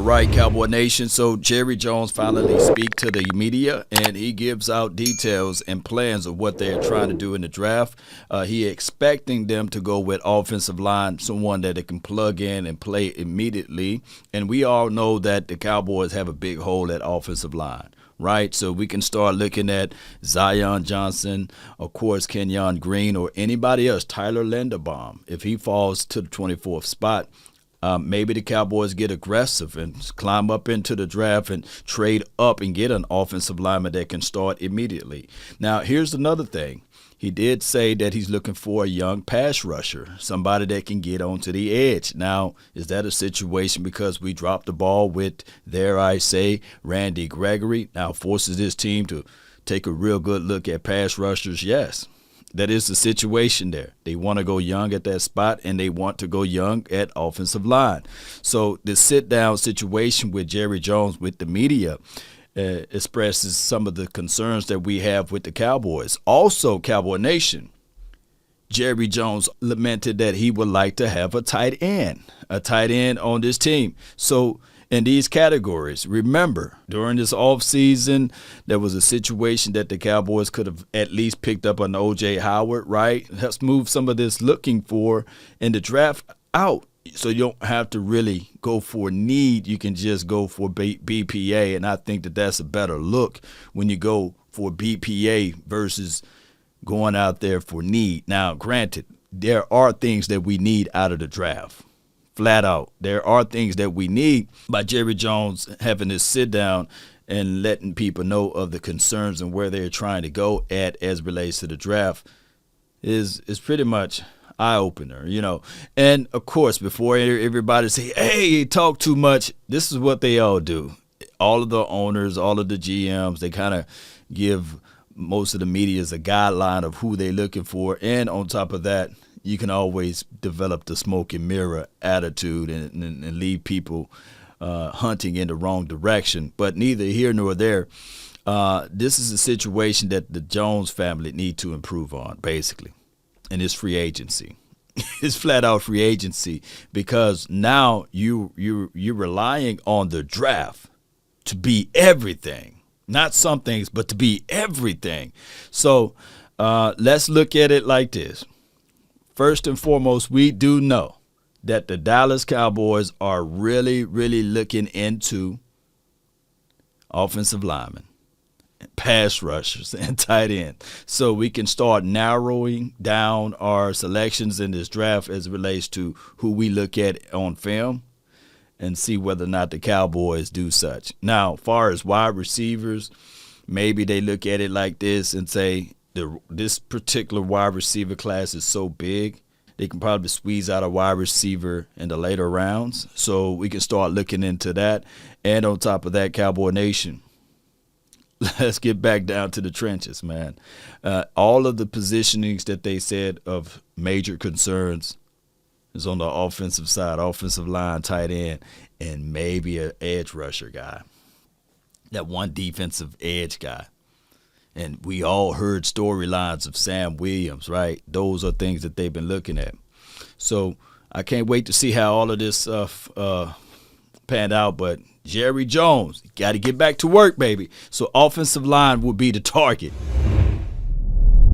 right, Cowboy Nation. So Jerry Jones finally speaks to the media, and he gives out details and plans of what they're trying to do in the draft. He expecting them to go with offensive line, someone that they can plug in and play immediately. And we all know that the Cowboys have a big hole at offensive line. Right, so we can start looking at Zion Johnson, of course, Kenyon Green, or anybody else, Tyler Linderbaum. If he falls to the 24th spot, maybe the Cowboys get aggressive and climb up into the draft and trade up and get an offensive lineman that can start immediately. Now, here's another thing. He did say that he's looking for a young pass rusher, somebody that can get onto the edge. Now, is that a situation because we dropped the ball with, dare I say, Randy Gregory? Now forces this team to take a real good look at pass rushers? Yes, that is the situation there. They want to go young at that spot, and they want to go young at offensive line. So the sit-down situation with Jerry Jones with the media expresses some of the concerns that we have with the Cowboys. Also, Cowboy Nation, Jerry Jones lamented that he would like to have a tight end on this team. So in these categories, remember, during this offseason, there was a situation that the Cowboys could have at least picked up an O.J. Howard, right? Let's move some of this looking for in the draft out. So you don't have to really go for need. You can just go for BPA, and I think that that's a better look when you go for BPA versus going out there for need. Now, granted, there are things that we need out of the draft. Flat out, there are things that we need. By Jerry Jones having this sit down and letting people know of the concerns and where they're trying to go at as relates to the draft is pretty much eye-opener, And, of course, before everybody say, hey, you talk too much, this is what they all do. All of the owners, all of the GMs, they kind of give most of the media a guideline of who they're looking for. And on top of that, you can always develop the smoke and mirror attitude and leave people hunting in the wrong direction. But neither here nor there. This is a situation that the Jones family need to improve on, basically. And it's free agency. It's flat out free agency, because now you're relying on the draft to be everything, not some things, but to be everything. So let's look at it like this. First and foremost, we do know that the Dallas Cowboys are really, really looking into offensive linemen, pass rushers, and tight end. So we can start narrowing down our selections in this draft as it relates to who we look at on film and see whether or not the Cowboys do such. Now, as far as wide receivers, maybe they look at it like this and say this particular wide receiver class is so big, they can probably squeeze out a wide receiver in the later rounds. So we can start looking into that. And on top of that, Cowboy Nation, let's get back down to the trenches, man. All of the positionings that they said of major concerns is on the offensive side, offensive line, tight end, and maybe an edge rusher guy, that one defensive edge guy. And we all heard storylines of Sam Williams, right? Those are things that they've been looking at. So I can't wait to see how all of this panned out, but Jerry Jones, got to get back to work, baby. So offensive line will be the target.